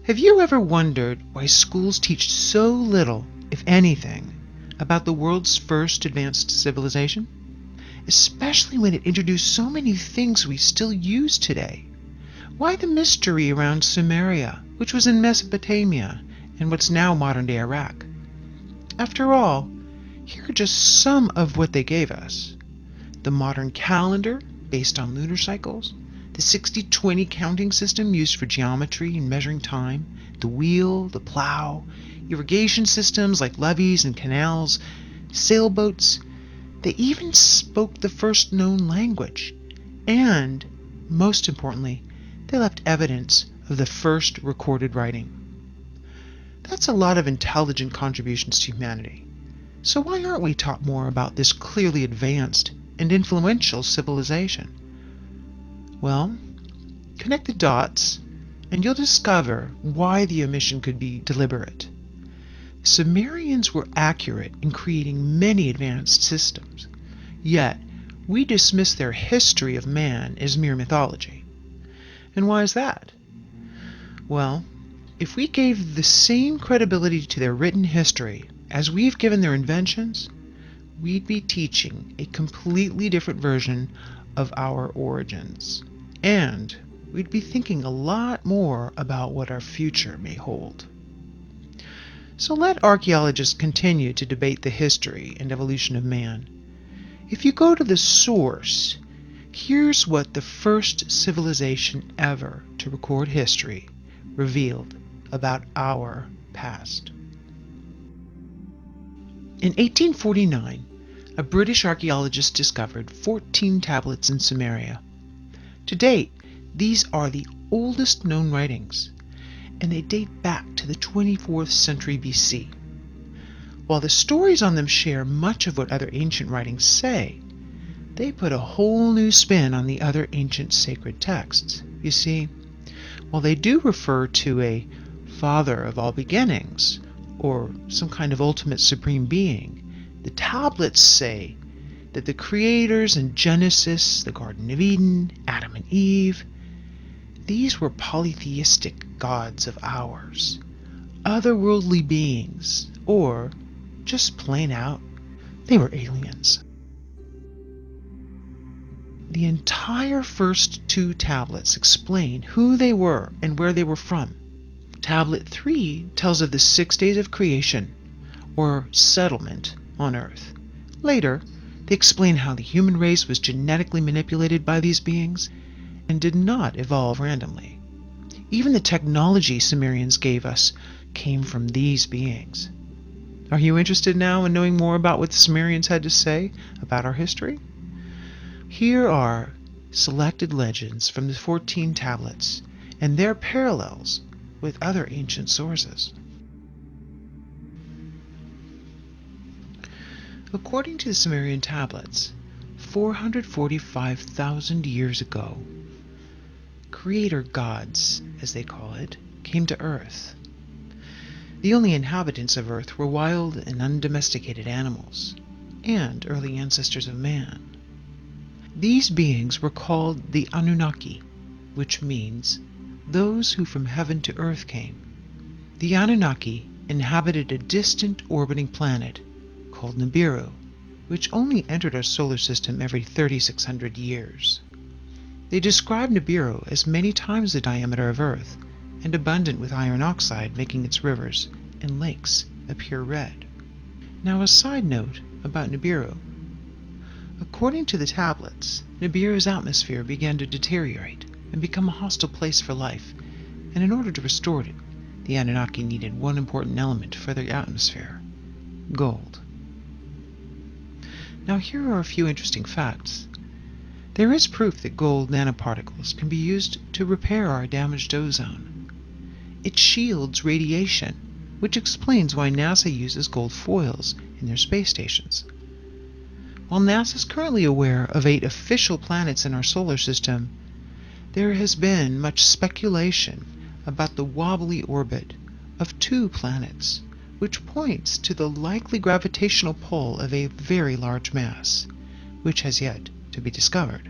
Have you ever wondered why schools teach so little, if anything, about the world's first advanced civilization? Especially when it introduced so many things we still use today. Why the mystery around Sumeria, which was in Mesopotamia and what's now modern-day Iraq? After all, here are just some of what they gave us. The modern calendar, based on lunar cycles, the 60-20 counting system used for geometry and measuring time, the wheel, the plow, irrigation systems like levees and canals, sailboats. They even spoke the first known language. And, most importantly, they left evidence of the first recorded writing. That's a lot of intelligent contributions to humanity. So why aren't we taught more about this clearly advanced and influential civilization? Well, connect the dots, and you'll discover why the omission could be deliberate. The Sumerians were accurate in creating many advanced systems, yet we dismiss their history of man as mere mythology. And why is that? Well, if we gave the same credibility to their written history as we've given their inventions, we'd be teaching a completely different version of our origins. And we'd be thinking a lot more about what our future may hold. So let archaeologists continue to debate the history and evolution of man. If you go to the source, here's what the first civilization ever to record history revealed about our past. In 1849, a British archaeologist discovered 14 tablets in Sumeria. To date, these are the oldest known writings, and they date back to the 24th century BC. While the stories on them share much of what other ancient writings say, they put a whole new spin on the other ancient sacred texts. You see, while they do refer to a father of all beginnings, or some kind of ultimate supreme being, the tablets say that the creators in Genesis, the Garden of Eden, Adam and Eve, these were polytheistic gods of ours, otherworldly beings, or just plain out, they were aliens. The entire first two tablets explain who they were and where they were from. Tablet 3 tells of the 6 days of creation, or settlement, on Earth. Later, they explain how the human race was genetically manipulated by these beings and did not evolve randomly. Even the technology Sumerians gave us came from these beings. Are you interested now in knowing more about what the Sumerians had to say about our history? Here are selected legends from the 14 tablets and their parallels with other ancient sources. According to the Sumerian tablets, 445,000 years ago, creator gods, as they call it, came to Earth. The only inhabitants of Earth were wild and undomesticated animals, and early ancestors of man. These beings were called the Anunnaki, which means those who from heaven to earth came. The Anunnaki inhabited a distant orbiting planet called Nibiru, which only entered our solar system every 3,600 years. They describe Nibiru as many times the diameter of Earth, and abundant with iron oxide, making its rivers and lakes appear red. Now a side note about Nibiru. According to the tablets, Nibiru's atmosphere began to deteriorate and become a hostile place for life, and in order to restore it, the Anunnaki needed one important element for their atmosphere: gold. Now here are a few interesting facts. There is proof that gold nanoparticles can be used to repair our damaged ozone. It shields radiation, which explains why NASA uses gold foils in their space stations. While NASA is currently aware of 8 official planets in our solar system, there has been much speculation about the wobbly orbit of 2 planets, which points to the likely gravitational pull of a very large mass, which has yet to be discovered.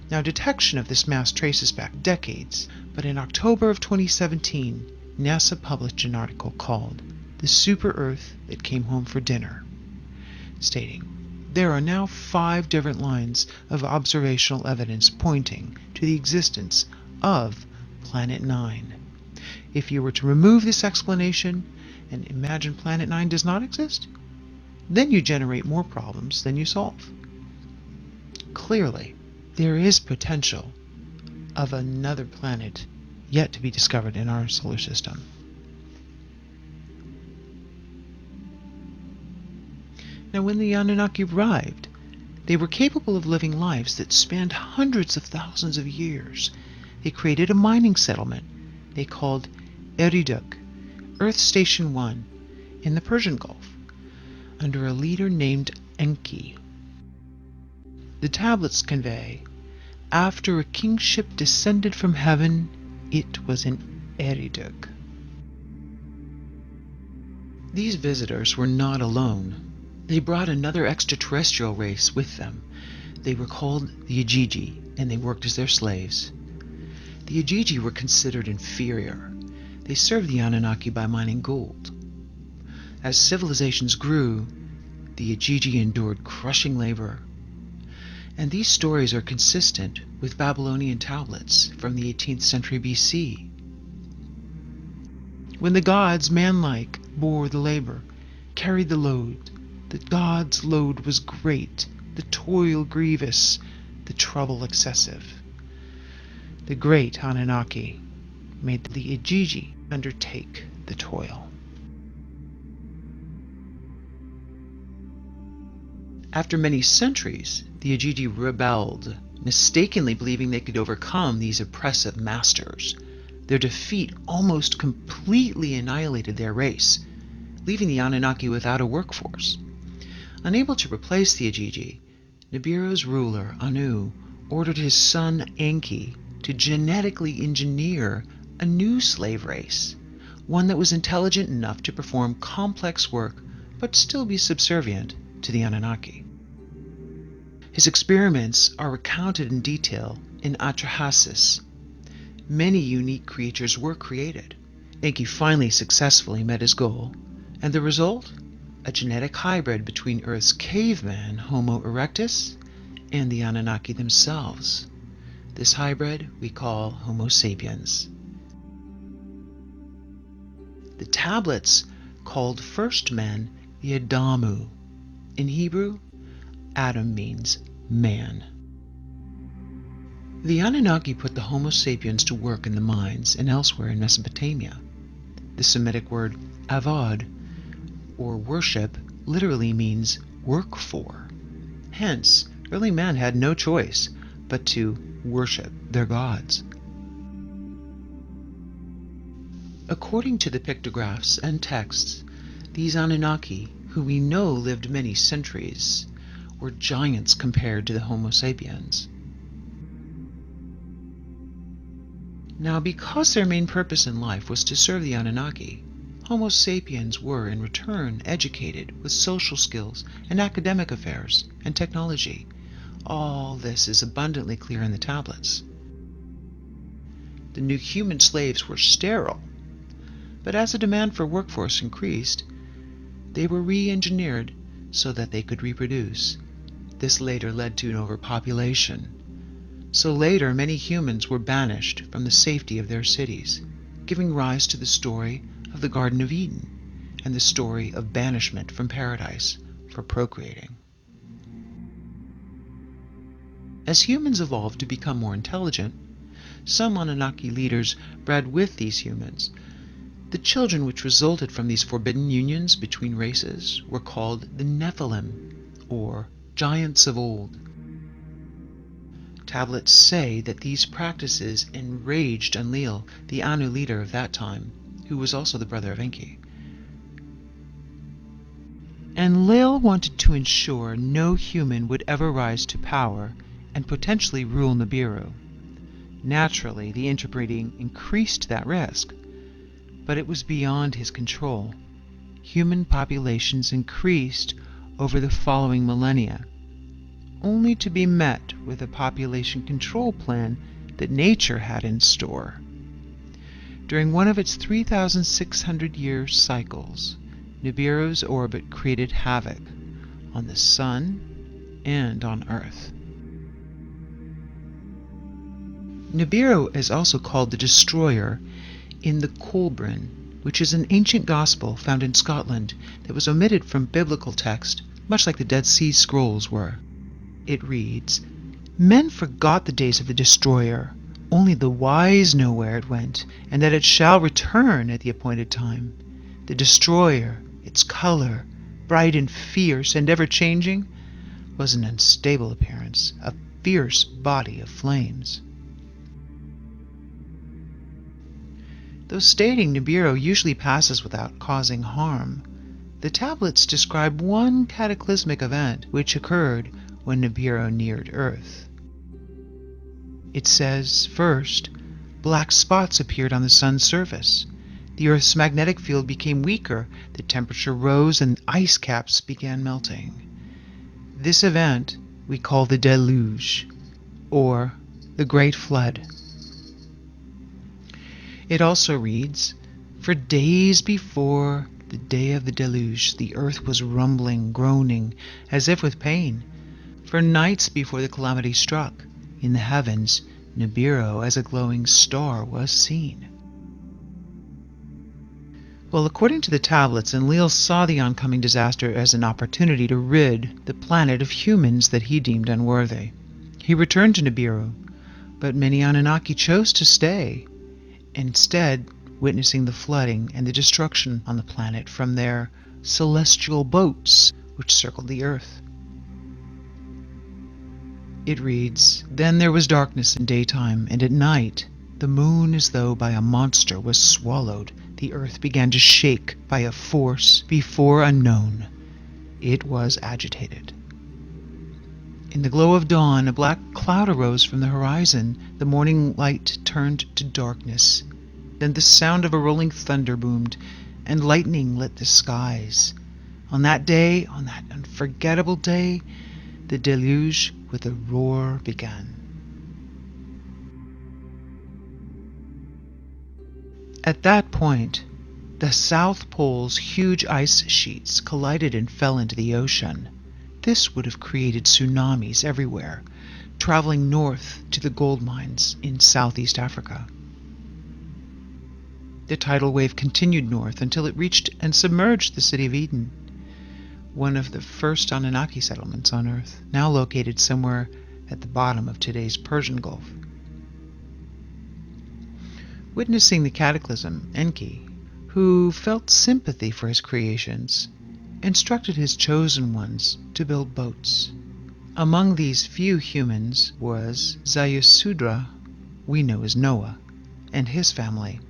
Now, detection of this mass traces back decades, but in October of 2017, NASA published an article called "The Super Earth That Came Home for Dinner," stating, "There are now 5 different lines of observational evidence pointing to the existence of Planet 9. If you were to remove this explanation and imagine Planet 9 does not exist, then you generate more problems than you solve." Clearly, there is potential of another planet yet to be discovered in our solar system. Now, when the Anunnaki arrived, they were capable of living lives that spanned hundreds of thousands of years. They created a mining settlement they called Eriduk, Earth Station 1, in the Persian Gulf, under a leader named Enki. The tablets convey, "After a kingship descended from heaven, it was in Eriduk." These visitors were not alone. They brought another extraterrestrial race with them. They were called the Ajiji, and they worked as their slaves. The Ajiji were considered inferior. They served the Anunnaki by mining gold. As civilizations grew, the Ajiji endured crushing labor. And these stories are consistent with Babylonian tablets from the 18th century BC. When the gods, manlike, bore the labor, carried the load, the gods' load was great, the toil grievous, the trouble excessive. The great Anunnaki made the Ajiji undertake the toil. After many centuries, the Ajiji rebelled, mistakenly believing they could overcome these oppressive masters. Their defeat almost completely annihilated their race, leaving the Anunnaki without a workforce. Unable to replace the Ajiji, Nibiru's ruler, Anu, ordered his son Enki to genetically engineer a new slave race, one that was intelligent enough to perform complex work but still be subservient to the Anunnaki. His experiments are recounted in detail in Atrahasis. Many unique creatures were created. Enki finally successfully met his goal, and the result? A genetic hybrid between Earth's caveman, Homo erectus, and the Anunnaki themselves. This hybrid we call Homo sapiens. The tablets called first men the Adamu. In Hebrew, Adam means man. The Anunnaki put the Homo sapiens to work in the mines and elsewhere in Mesopotamia. The Semitic word avad, or worship, literally means work for. Hence, early men had no choice but to worship their gods. According to the pictographs and texts, these Anunnaki, who we know lived many centuries, were giants compared to the Homo sapiens. Now, because their main purpose in life was to serve the Anunnaki, Homo sapiens were, in return, educated with social skills and academic affairs and technology. All this is abundantly clear in the tablets. The new human slaves were sterile, but as the demand for workforce increased, they were re-engineered so that they could reproduce. This later led to an overpopulation. So later, many humans were banished from the safety of their cities, giving rise to the story of the Garden of Eden and the story of banishment from paradise for procreating. As humans evolved to become more intelligent, some Anunnaki leaders bred with these humans. The children which resulted from these forbidden unions between races were called the Nephilim, or giants of old. Tablets say that these practices enraged Enlil, the Anu leader of that time, who was also the brother of Enki. Enlil wanted to ensure no human would ever rise to power and potentially rule Nibiru. Naturally, the interbreeding increased that risk, but it was beyond his control. Human populations increased over the following millennia, only to be met with a population control plan that nature had in store. During one of its 3,600-year cycles, Nibiru's orbit created havoc on the Sun and on Earth. Nibiru is also called the Destroyer in the Kolbrin, which is an ancient gospel found in Scotland that was omitted from biblical text, much like the Dead Sea Scrolls were. It reads, "Men forgot the days of the Destroyer. Only the wise know where it went, and that it shall return at the appointed time. The Destroyer, its color, bright and fierce and ever-changing, was an unstable appearance, a fierce body of flames." Though stating Nibiru usually passes without causing harm, the tablets describe one cataclysmic event which occurred when Nibiru neared Earth. It says, first, black spots appeared on the Sun's surface. The Earth's magnetic field became weaker, the temperature rose, and ice caps began melting. This event we call the deluge, or the Great Flood. It also reads, "For days before the day of the deluge, the earth was rumbling, groaning, as if with pain. For nights before the calamity struck, in the heavens, Nibiru as a glowing star was seen." Well, according to the tablets, Enlil saw the oncoming disaster as an opportunity to rid the planet of humans that he deemed unworthy. He returned to Nibiru, but many Anunnaki chose to stay, instead witnessing the flooding and the destruction on the planet from their celestial boats which circled the earth. It reads, "Then there was darkness in daytime, and at night the moon as though by a monster was swallowed. The earth began to shake by a force before unknown. It was agitated. In the glow of dawn, a black cloud arose from the horizon. The morning light turned to darkness. Then the sound of a rolling thunder boomed, and lightning lit the skies. On that day, on that unforgettable day, the deluge with a roar began." At that point, the South Pole's huge ice sheets collided and fell into the ocean. This would have created tsunamis everywhere, traveling north to the gold mines in Southeast Africa. The tidal wave continued north until it reached and submerged the city of Eden, one of the first Anunnaki settlements on Earth, now located somewhere at the bottom of today's Persian Gulf. Witnessing the cataclysm, Enki, who felt sympathy for his creations, instructed his chosen ones to build boats. Among these few humans was Zayasudra, we know as Noah, and his family.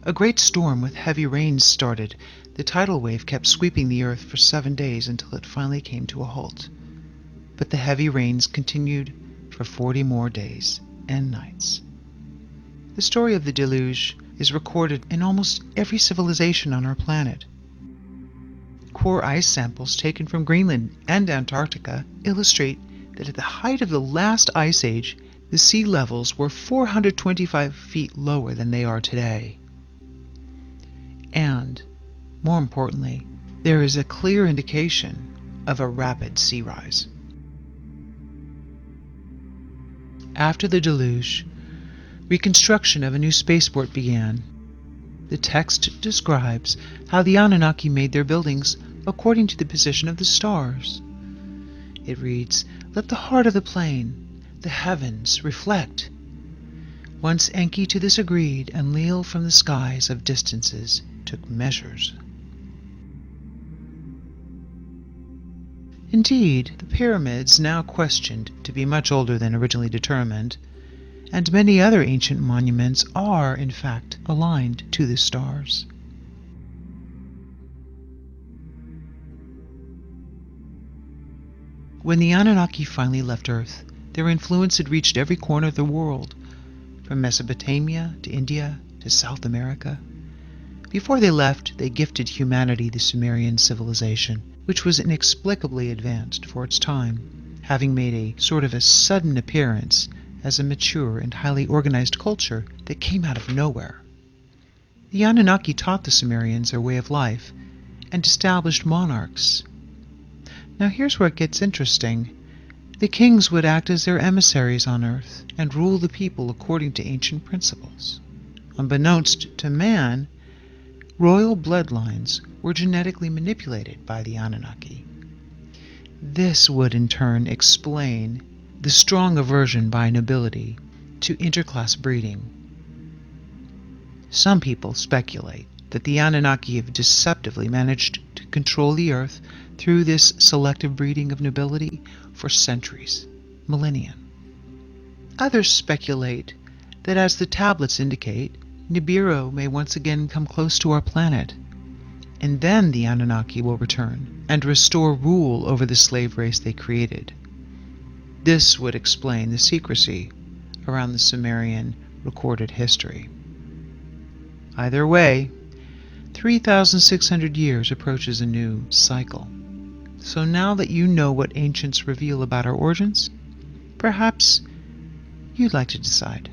A great storm with heavy rains started. The tidal wave kept sweeping the earth for 7 days until it finally came to a halt. But the heavy rains continued for 40 more days and nights. The story of the deluge is recorded in almost every civilization on our planet. Core ice samples taken from Greenland and Antarctica illustrate that at the height of the last ice age, the sea levels were 425 feet lower than they are today. And, more importantly, there is a clear indication of a rapid sea rise. After the deluge, reconstruction of a new spaceport began. The text describes how the Anunnaki made their buildings according to the position of the stars. It reads, let the heart of the plain, the heavens, reflect. Once Enki to this agreed, and Leal from the skies of distances took measures. Indeed, the pyramids, now questioned to be much older than originally determined, and many other ancient monuments are, in fact, aligned to the stars. When the Anunnaki finally left Earth, their influence had reached every corner of the world, from Mesopotamia to India to South America. Before they left, they gifted humanity the Sumerian civilization, which was inexplicably advanced for its time, having made a sort of a sudden appearance as a mature and highly organized culture that came out of nowhere. The Anunnaki taught the Sumerians their way of life and established monarchs. Now here's where it gets interesting. The kings would act as their emissaries on Earth and rule the people according to ancient principles. Unbeknownst to man, royal bloodlines were genetically manipulated by the Anunnaki. This would in turn explain the strong aversion by nobility to interclass breeding. Some people speculate that the Anunnaki have deceptively managed to control the Earth through this selective breeding of nobility for centuries, millennia. Others speculate that, as the tablets indicate, Nibiru may once again come close to our planet, and then the Anunnaki will return and restore rule over the slave race they created. This would explain the secrecy around the Sumerian recorded history. Either way, 3,600 years approaches a new cycle. So now that you know what ancients reveal about our origins, perhaps you'd like to decide.